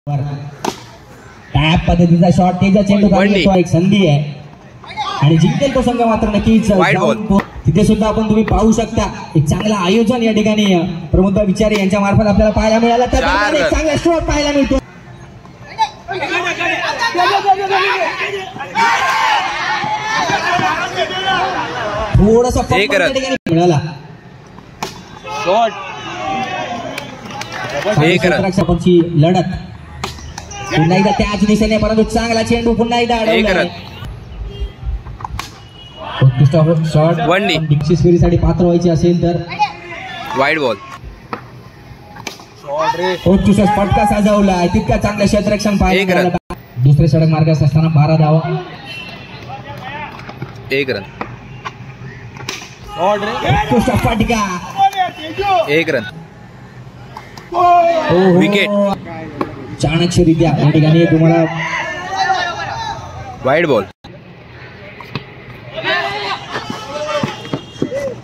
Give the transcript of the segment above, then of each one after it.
त्या पद्धतीचा शॉट त्याच्या चेंडू एक संधी आहे आणि जिंकेल तो संघ मात्र नक्कीच. तिथे सुद्धा आपण तुम्ही पाहू शकता एक चांगलं आयोजन या ठिकाणी प्रमोद विचारे यांच्या मार्फत आपल्याला पाहायला मिळालं. तर एक चांगला स्ट्रोक पाहायला मिळतो. थोडासा मिळाला लढत पुन्हा एकदा त्याच दिशेने, परंतु चांगला चेंडू पुन्हा एकदा अडवला. शॉट बक्षीस फेरीसाठी पात्र व्हायचे असेल तर वाईड बॉल. उत्कृष्ट फटका साजवला तितका चांगलं क्षेत्ररक्षण पाहिजे. दुसरे षटक मार्गास असताना 12 धावा. 1 रन. उत्कृष्ट फटका. 1 रन. विकेट. चाणक्यरित्या या ठिकाणी तुम्हाला वाईड बॉल.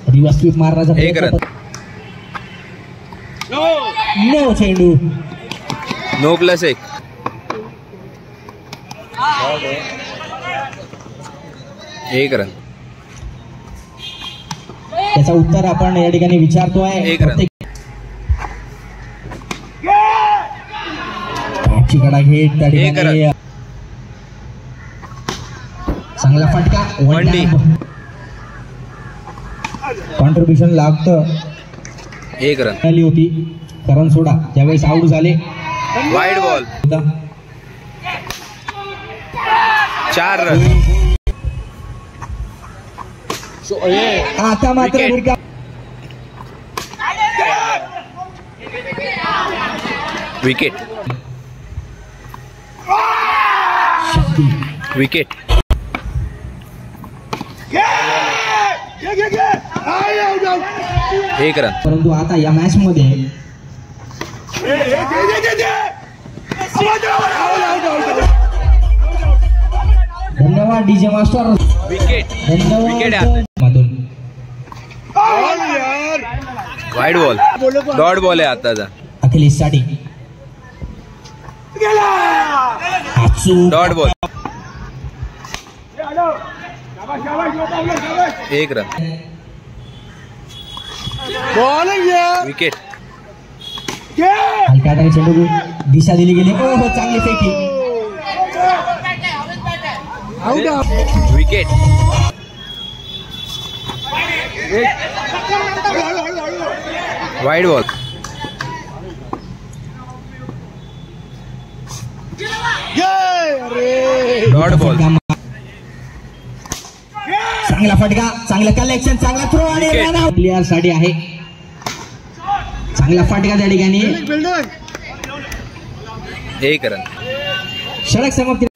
रिवर्स स्वीप मारण्याचा 1 रन. नो चेंडू. नो +1. 1 रन. त्याचा उत्तर आपण या ठिकाणी विचारतोय. 1 रन. कडा घेत त्या ठिकाणी चांगला फटका. कॉन्ट्रीब्युशन लागतं. 1 रन आली होती करण सोडा ज्यावेळेस आऊट झाले. Wide ball. 4 रन. आता मात्र विकेट. विकेट. एक रन. परंतु आता या मॅच मध्ये धन्यवाद डीजे मास्टर. विकेट. धन्यवाद. Wide ball. डॉट बॉल आहे आताचा. अखिलेश साठी डॉट बॉल. 1 रन. विकेट. हलक्या हाताने चेंडू दिशा दिली गेली. हो चांगली फेकी. Wicket. Wide ball. Dot ball. चांगला फटका. चांगला कलेक्शन. चांगला थ्रो आणि प्लेयर साठी आहे. चांगला फटका त्या ठिकाणी. 1 रन. षटक समाप्ती.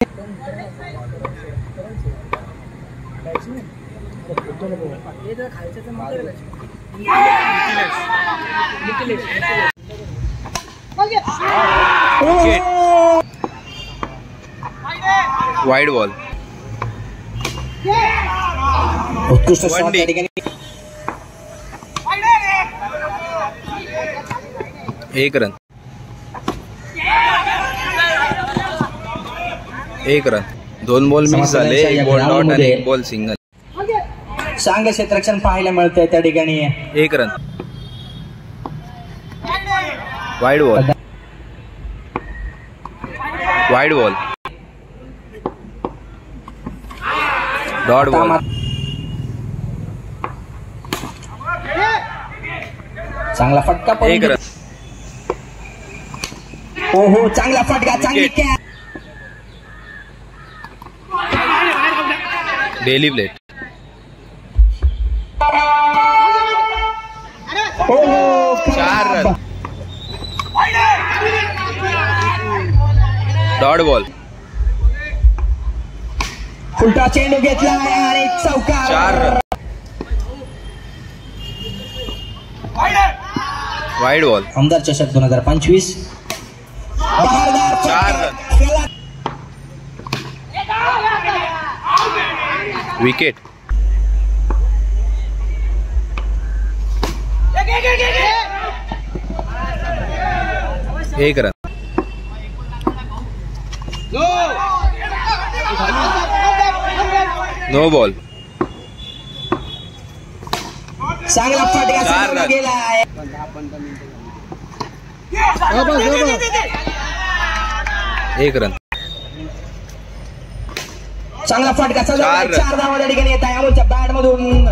Wide ball. उत्कृष्ट शॉट त्या ठिकाणी. 1 रन. 1 रन. 2 बॉल मिस झाले. 1 बॉल डॉट आणि 1 बॉल सिंगल. चांगलं क्षेत्ररक्षण पाहायला मिळतंय त्या ठिकाणी. 1 run. Wide ball. Wide ball. Dot ball. चांगला फटका. 1 रन. हो चांगला फटका. चांगली कॅच. डेली प्लेट. 4 रन. Dot ball. फुलटा चेंडू घेतला आणि चौकार. 4 रन. Wide ball. आमदार चषक 2025. 4 run. Wicket. 1 run. No ball. चांगला फटका सजवला गेलाय. एक रन. चांगला फटका सजवला. 4 धावा त्या ठिकाणी येत आहे अमोलच्या बॅट मधून.